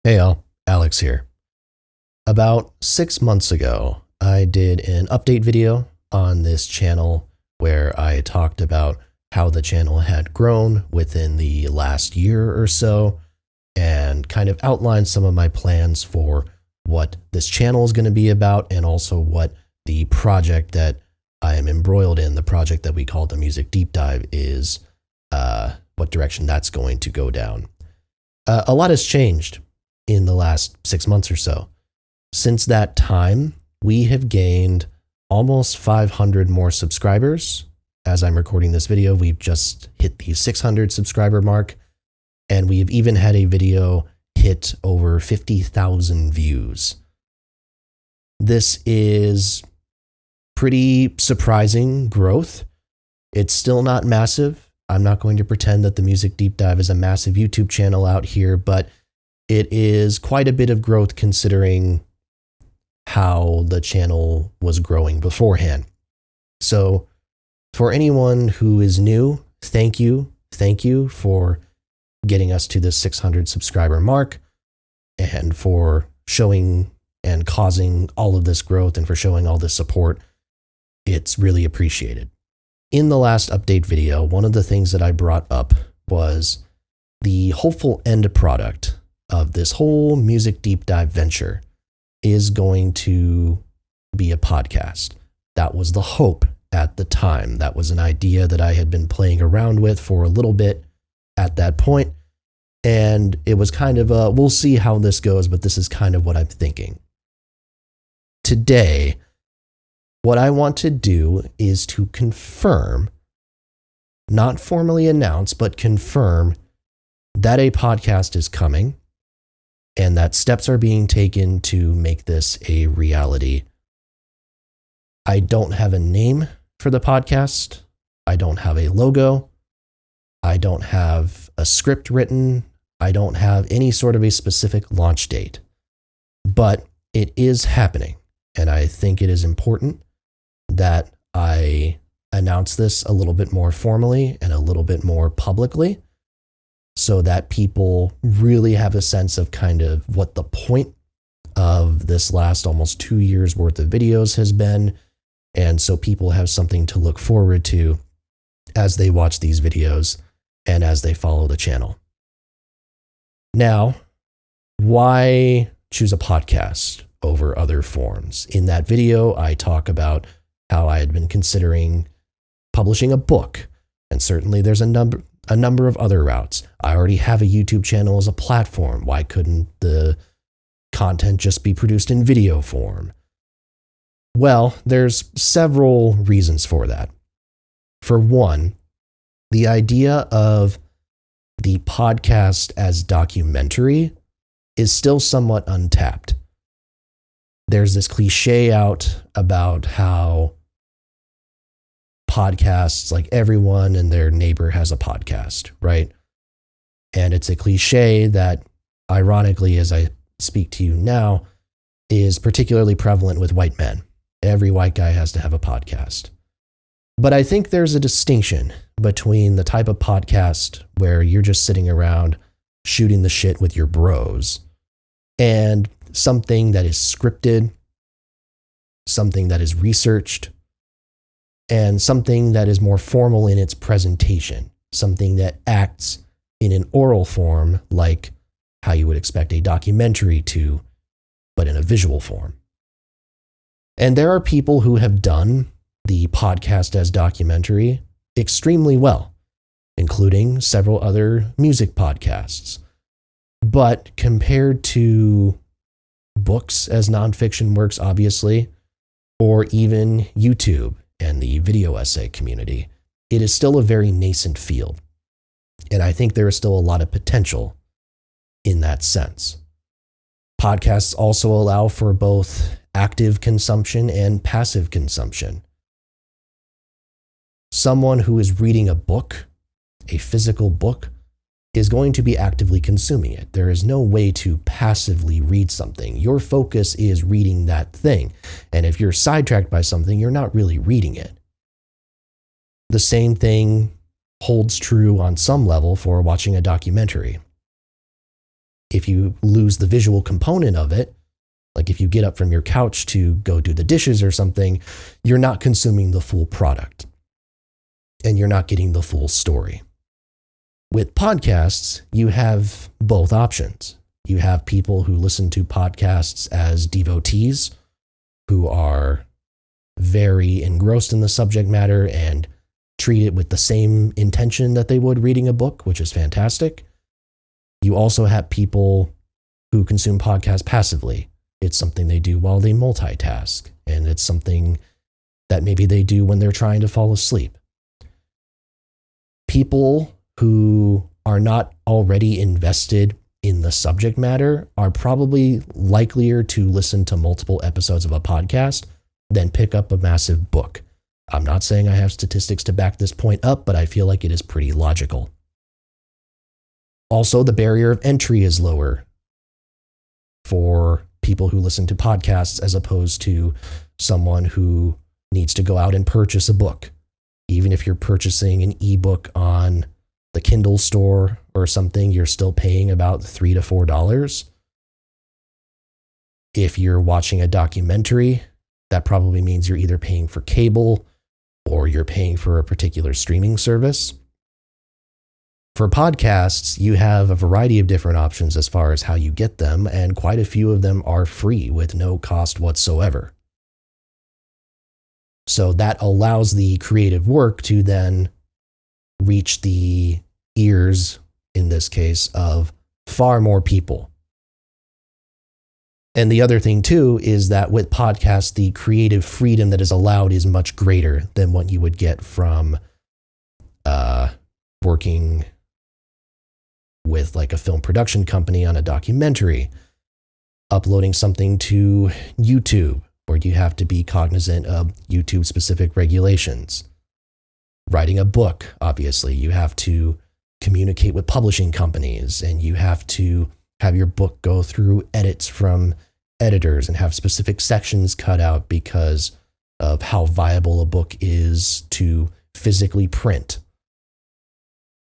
Hey all, Alex here. About 6 months ago, I did an update video on this channel where I talked about how the channel had grown within the last year or so and kind of outlined some of my plans for what this channel is going to be about and also what the project that I am embroiled in, the project that we call the Music Deep Dive, is, what direction that's going to go down. A lot has changed in the last 6 months or so. Since that time, we have gained almost 500 more subscribers. As I'm recording this video, we've just hit the 600 subscriber mark, and we've even had a video hit over 50,000 views. This is pretty surprising growth. It's still not massive. I'm not going to pretend that the Music Deep Dive is a massive YouTube channel out here, but it is quite a bit of growth considering how the channel was growing beforehand. So for anyone who is new, thank you. Thank you for getting us to this 600 subscriber mark and for showing and causing all of this growth and for showing all this support. It's really appreciated. In the last update video, one of the things that I brought up was the hopeful end product of this whole Music Deep Dive venture is going to be a podcast. That was the hope at the time. That was an idea that I had been playing around with for a little bit at that point. And it was kind of a, we'll see how this goes, but this is kind of what I'm thinking. Today, what I want to do is to confirm, not formally announce, but confirm that a podcast is coming and that steps are being taken to make this a reality. I don't have a name for the podcast. I don't have a logo. I don't have a script written. I don't have any sort of a specific launch date. But it is happening, and I think it is important that I announce this a little bit more formally and a little bit more publicly so that people really have a sense of kind of what the point of this last almost 2 years worth of videos has been. And so people have something to look forward to as they watch these videos and as they follow the channel. Now, why choose a podcast over other forms? In that video, I talk about how I had been considering publishing a book, and certainly there's a number of other routes. I already have a YouTube channel as a platform. Why couldn't the content just be produced in video form? Well, there's several reasons for that. For one, the idea of the podcast as documentary is still somewhat untapped. There's this cliche out about how podcasts, like everyone and their neighbor has a podcast, right? And it's a cliche that, ironically, as I speak to you now, is particularly prevalent with white men. Every white guy has to have a podcast. But I think there's a distinction between the type of podcast where you're just sitting around shooting the shit with your bros and something that is scripted, something that is researched, and something that is more formal in its presentation, something that acts in an oral form like how you would expect a documentary to, but in a visual form. And there are people who have done the podcast as documentary extremely well, including several other music podcasts. But compared to books as nonfiction works, obviously, or even YouTube and the video essay community, it is still a very nascent field. And I think there is still a lot of potential in that sense. Podcasts also allow for both active consumption and passive consumption. Someone who is reading a book, a physical book, is going to be actively consuming it. There is no way to passively read something. Your focus is reading that thing. And if you're sidetracked by something, you're not really reading it. The same thing holds true on some level for watching a documentary. if you lose the visual component of it, like if you get up from your couch to go do the dishes or something, you're not consuming the full product and you're not getting the full story. With podcasts, you have both options. You have people who listen to podcasts as devotees, who are very engrossed in the subject matter and treat it with the same intention that they would reading a book, which is fantastic. You also have people who consume podcasts passively. It's something they do while they multitask, and it's something that maybe they do when they're trying to fall asleep. People who are not already invested in the subject matter are probably likelier to listen to multiple episodes of a podcast than pick up a massive book. I'm not saying I have statistics to back this point up, but I feel like it is pretty logical. Also, the barrier of entry is lower for people who listen to podcasts as opposed to someone who needs to go out and purchase a book. Even if you're purchasing an ebook on the Kindle store or something, you're still paying about $3 to $4. If you're watching a documentary, that probably means you're either paying for cable or you're paying for a particular streaming service. For podcasts, you have a variety of different options as far as how you get them, and quite a few of them are free with no cost whatsoever. So that allows the creative work to then reach the ears, in this case, of far more people. And the other thing too is that with podcasts, the creative freedom that is allowed is much greater than what you would get from working with like a film production company on a documentary, uploading something to YouTube, where you have to be cognizant of YouTube specific regulations. Writing a book, obviously, you have to communicate with publishing companies, and you have to have your book go through edits from editors and have specific sections cut out because of how viable a book is to physically print.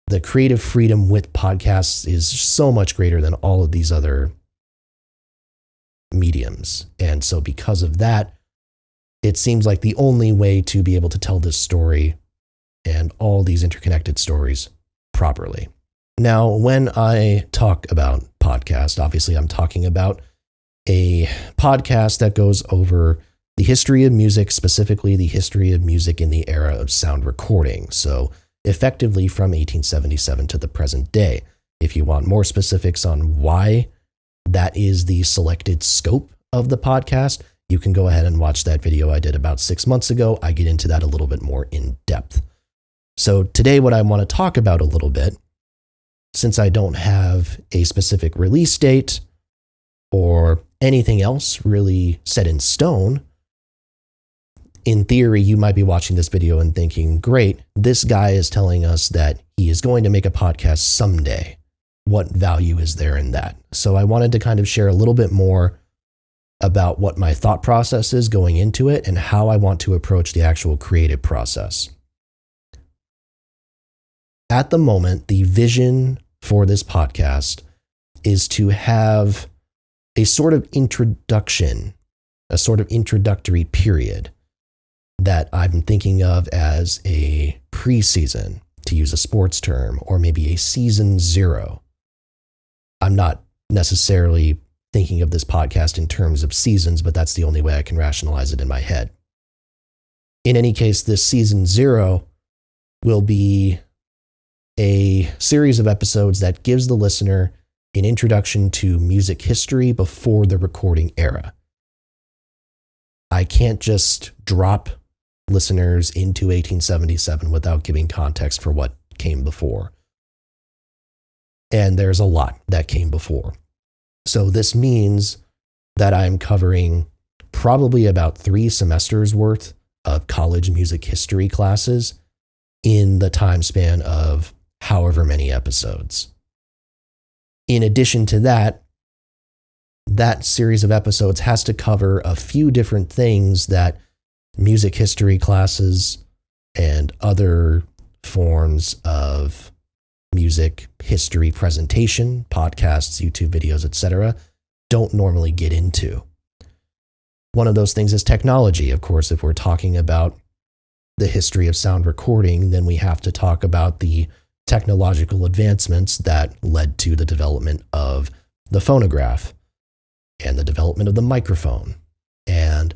The creative freedom with podcasts is so much greater than all of these other mediums. And so because of that, it seems like the only way to be able to tell this story and all these interconnected stories properly. Now, when I talk about podcast, obviously I'm talking about a podcast that goes over the history of music, specifically the history of music in the era of sound recording. So effectively from 1877 to the present day. If you want more specifics on why that is the selected scope of the podcast, you can go ahead and watch that video I did about 6 months ago. I get into that a little bit more in depth. So today what I want to talk about a little bit, since I don't have a specific release date or anything else really set in stone, in theory, you might be watching this video and thinking, great, this guy is telling us that he is going to make a podcast someday. What value is there in that? So I wanted to kind of share a little bit more about what my thought process is going into it and how I want to approach the actual creative process. At the moment, the vision for this podcast is to have a sort of introduction, a sort of introductory period that I'm thinking of as a preseason, to use a sports term, or maybe a season 0. I'm not necessarily thinking of this podcast in terms of seasons, but that's the only way I can rationalize it in my head. In any case, this season 0 will be a series of episodes that gives the listener an introduction to music history before the recording era. I can't just drop listeners into 1877 without giving context for what came before. And there's a lot that came before. So this means that I'm covering probably about 3 semesters worth of college music history classes in the time span of however many episodes. In addition to that, that series of episodes has to cover a few different things that music history classes and other forms of music history presentation, podcasts, YouTube videos, etc., don't normally get into. One of those things is technology. Of course, if we're talking about the history of sound recording, then we have to talk about the technological advancements that led to the development of the phonograph and the development of the microphone and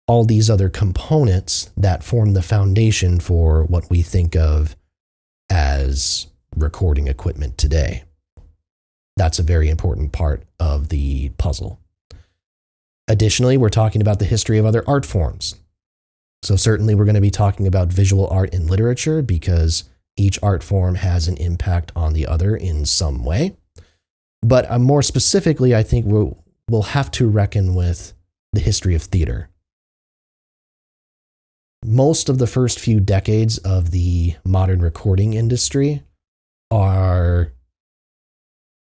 all these other components that form the foundation for what we think of as recording equipment today. That's a very important part of the puzzle. Additionally, we're talking about the history of other art forms. So certainly we're going to be talking about visual art and literature because each art form has an impact on the other in some way. But more specifically, I think we'll have to reckon with the history of theater. Most of the first few decades of the modern recording industry are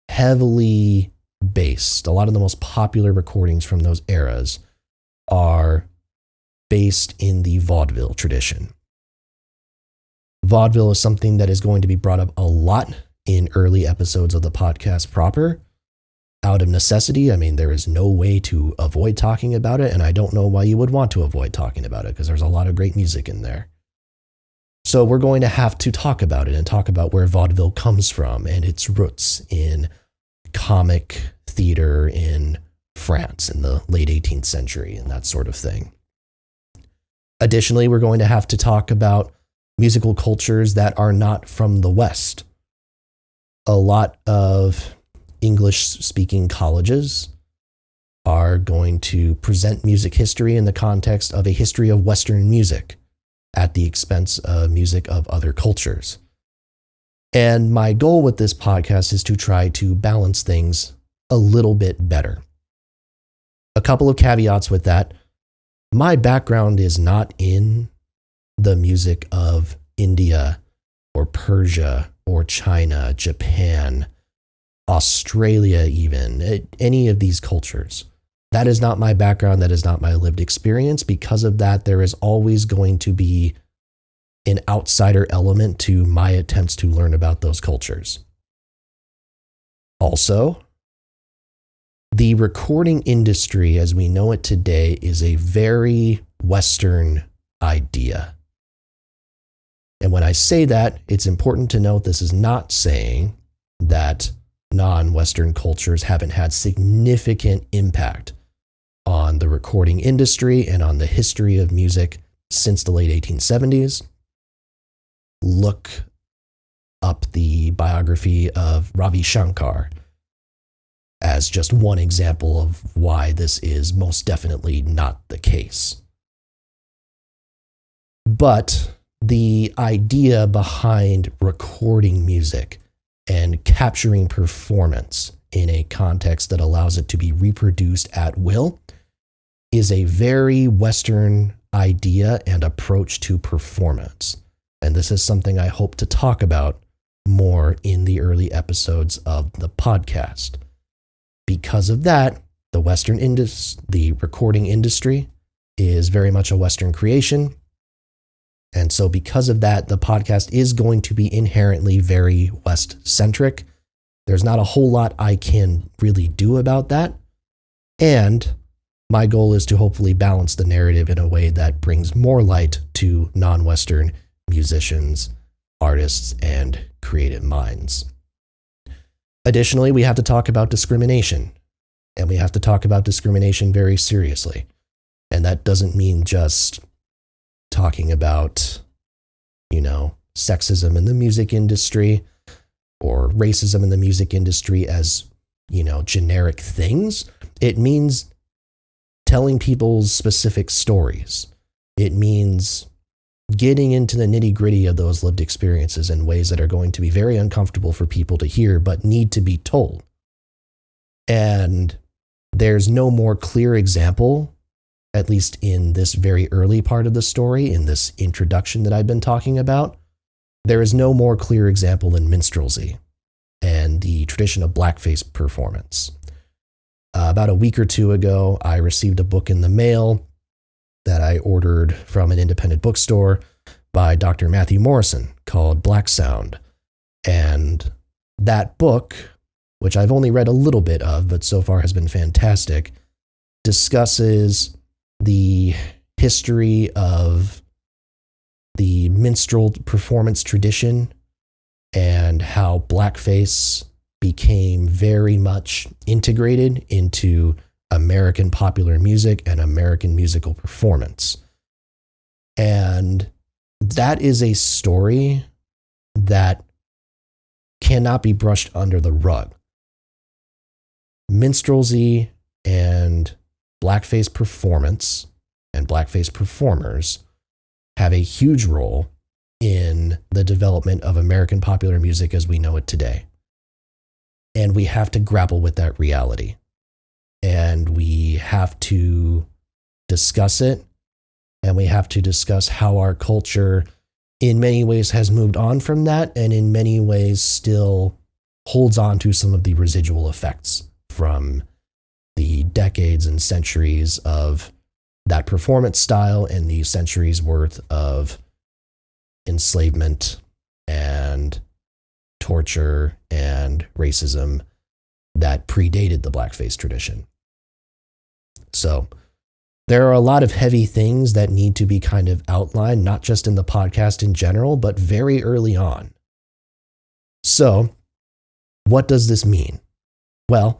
heavily based. A lot of the most popular recordings from those eras are based in the vaudeville tradition. Vaudeville is something that is going to be brought up a lot in early episodes of the podcast proper. Out of necessity, I mean, there is no way to avoid talking about it, and I don't know why you would want to avoid talking about it, because there's a lot of great music in there. So we're going to have to talk about it and talk about where vaudeville comes from and its roots in comic theater in France in the late 18th century and that sort of thing. Additionally, we're going to have to talk about musical cultures that are not from the West. A lot of English-speaking colleges are going to present music history in the context of a history of Western music at the expense of music of other cultures. And my goal with this podcast is to try to balance things a little bit better. A couple of caveats with that. My background is not in the music of India or Persia or China, Japan, Australia even, any of these cultures. That is not my background. That is not my lived experience. Because of that, there is always going to be an outsider element to my attempts to learn about those cultures. Also, the recording industry as we know it today is a very Western idea. And when I say that, it's important to note this is not saying that non-Western cultures haven't had significant impact on the recording industry and on the history of music since the late 1870s. Look up the biography of Ravi Shankar as just one example of why this is most definitely not the case. But the idea behind recording music and capturing performance in a context that allows it to be reproduced at will is a very Western idea and approach to performance. And this is something I hope to talk about more in the early episodes of the podcast. Because of that, the recording industry is very much a Western creation. And so because of that, the podcast is going to be inherently very West-centric. There's not a whole lot I can really do about that. And my goal is to hopefully balance the narrative in a way that brings more light to non-Western musicians, artists, and creative minds. Additionally, we have to talk about discrimination. And we have to talk about discrimination very seriously. And that doesn't mean just talking about, sexism in the music industry or racism in the music industry as, generic things. It means telling people's specific stories. It means getting into the nitty-gritty of those lived experiences in ways that are going to be very uncomfortable for people to hear, but need to be told. And there's no more clear example, at least in this very early part of the story, in this introduction that I've been talking about, there is no more clear example than minstrelsy and the tradition of blackface performance. About a week or two ago, I received a book in the mail that I ordered from an independent bookstore by Dr. Matthew Morrison called Black Sound. And that book, which I've only read a little bit of, but so far has been fantastic, discusses the history of the minstrel performance tradition and how blackface became very much integrated into American popular music and American musical performance. And that is a story that cannot be brushed under the rug. Minstrelsy and blackface performance and blackface performers have a huge role in the development of American popular music as we know it today. And we have to grapple with that reality. And we have to discuss it. And we have to discuss how our culture in many ways has moved on from that, and in many ways still holds on to some of the residual effects from the decades and centuries of that performance style and the centuries worth of enslavement and torture and racism that predated the blackface tradition. So there are a lot of heavy things that need to be kind of outlined, not just in the podcast in general, but very early on. So, what does this mean? Well,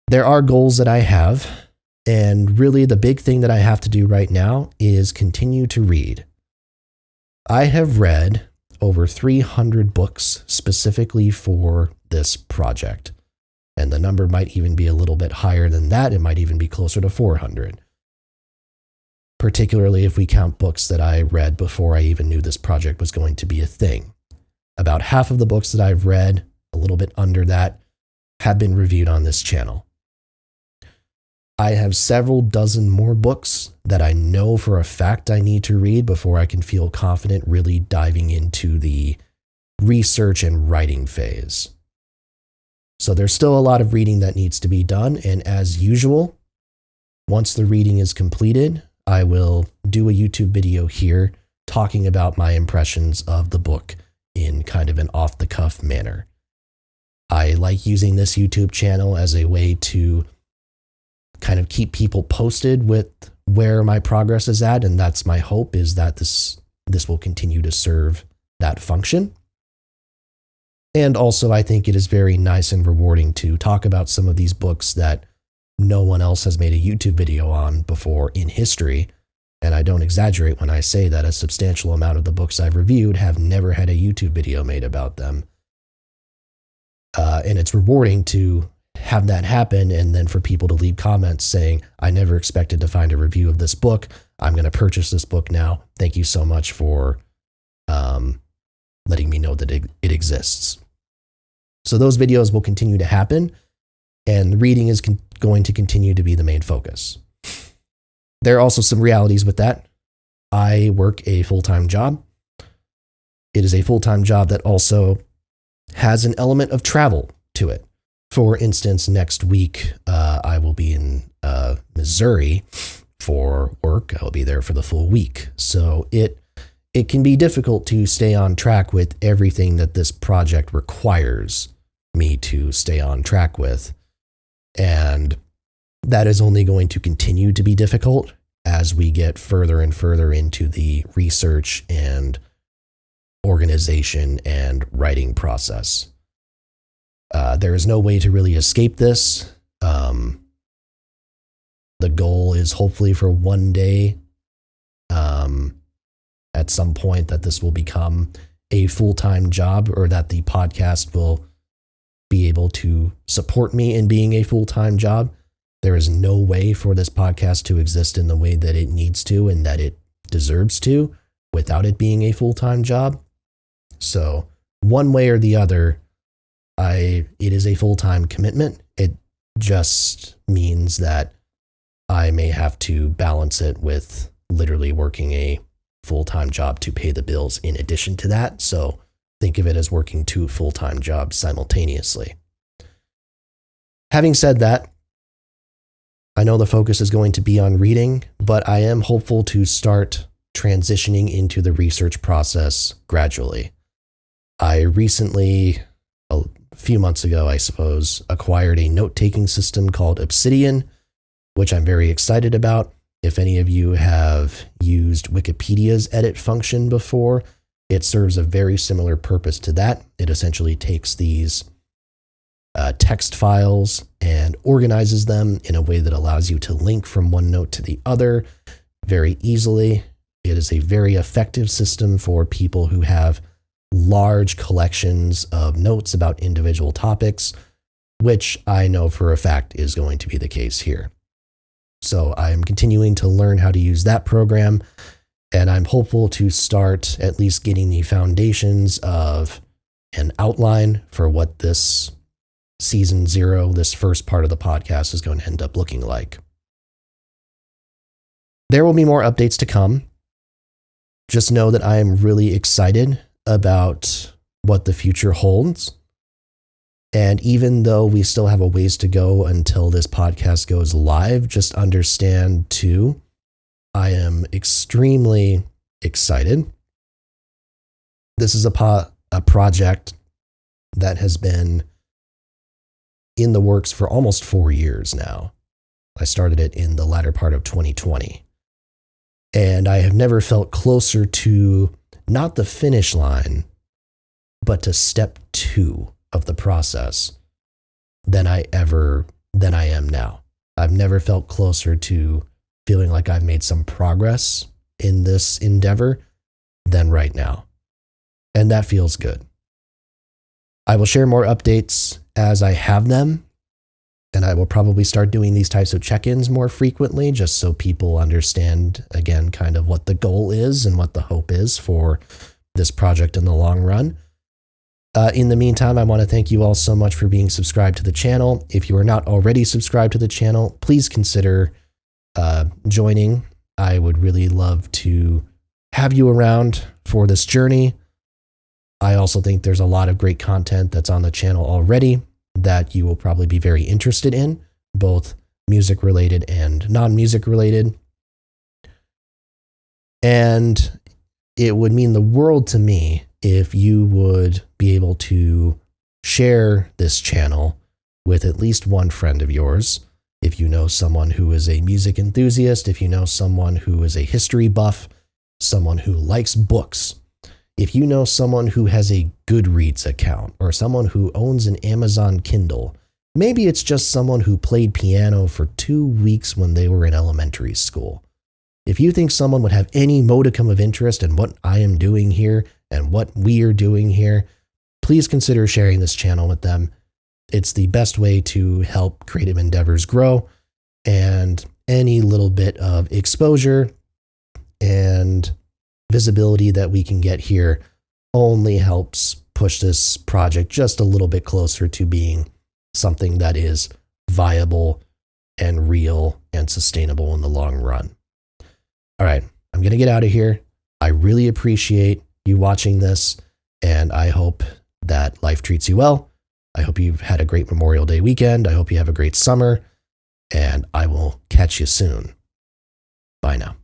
there are goals that I have, and really the big thing that I have to do right now is continue to read. I have read over 300 books specifically for this project, and the number might even be a little bit higher than that. It might even be closer to 400. Particularly if we count books that I read before I even knew this project was going to be a thing. About half of the books that I've read, a little bit under that, have been reviewed on this channel. I have several dozen more books that I know for a fact I need to read before I can feel confident really diving into the research and writing phase. So there's still a lot of reading that needs to be done, and as usual, once the reading is completed, I will do a YouTube video here talking about my impressions of the book in kind of an off-the-cuff manner. I like using this YouTube channel as a way to kind of keep people posted with where my progress is at, and that's my hope, is that this will continue to serve that function. And also, I think it is very nice and rewarding to talk about some of these books that no one else has made a YouTube video on before in history, and I don't exaggerate when I say that a substantial amount of the books I've reviewed have never had a YouTube video made about them. And it's rewarding to have that happen, and then for people to leave comments saying, I never expected to find a review of this book. I'm going to purchase this book now. Thank you so much for letting me know that it exists. So those videos will continue to happen, and the reading is going to continue to be the main focus. There are also some realities with that. I work a full-time job. It is a full-time job that also has an element of travel to it. For instance, next week, I will be in Missouri for work. I'll be there for the full week. So it can be difficult to stay on track with everything that this project requires me to stay on track with. And that is only going to continue to be difficult as we get further and further into the research and organization and writing process. There is no way to really escape this. The goal is hopefully for one day, at some point, that this will become a full-time job, or that the podcast will be able to support me in being a full-time job. There is no way for this podcast to exist in the way that it needs to and that it deserves to without it being a full-time job. So one way or the other, it is a full-time commitment. It just means that I may have to balance it with literally working a full-time job to pay the bills in addition to that. So think of it as working 2 full-time jobs simultaneously. Having said that, I know the focus is going to be on reading, but I am hopeful to start transitioning into the research process gradually. I recently, a few months ago, I suppose, acquired a note-taking system called Obsidian, which I'm very excited about. If any of you have used Wikipedia's edit function before, it serves a very similar purpose to that. It essentially takes these text files and organizes them in a way that allows you to link from one note to the other very easily. It is a very effective system for people who have large collections of notes about individual topics, which I know for a fact is going to be the case here. So I'm continuing to learn how to use that program, and I'm hopeful to start at least getting the foundations of an outline for what this season 0, this first part of the podcast, is going to end up looking like. There will be more updates to come. Just know that I am really excited about what the future holds. And even though we still have a ways to go until this podcast goes live, just understand too, I am extremely excited. This is a project that has been in the works for almost 4 years now. I started it in the latter part of 2020. And I have never felt closer to not the finish line, but to step 2 of the process than I am now. I've never felt closer to feeling like I've made some progress in this endeavor than right now. And that feels good. I will share more updates as I have them, and I will probably start doing these types of check-ins more frequently, just so people understand, again, kind of what the goal is and what the hope is for this project in the long run. In the meantime, I want to thank you all so much for being subscribed to the channel. If you are not already subscribed to the channel, please consider joining. I would really love to have you around for this journey. I also think there's a lot of great content that's on the channel already that you will probably be very interested in, both music related and non-music related. And it would mean the world to me if you would be able to share this channel with at least one friend of yours. If you know someone who is a music enthusiast, if you know someone who is a history buff, someone who likes books, if you know someone who has a Goodreads account or someone who owns an Amazon Kindle, maybe it's just someone who played piano for 2 weeks when they were in elementary school. If you think someone would have any modicum of interest in what I am doing here and what we are doing here, please consider sharing this channel with them. It's the best way to help creative endeavors grow, and any little bit of exposure and visibility that we can get here only helps push this project just a little bit closer to being something that is viable and real and sustainable in the long run. All right, I'm going to get out of here. I really appreciate you watching this, and I hope that life treats you well. I hope you've had a great Memorial Day weekend. I hope you have a great summer, and I will catch you soon. Bye now.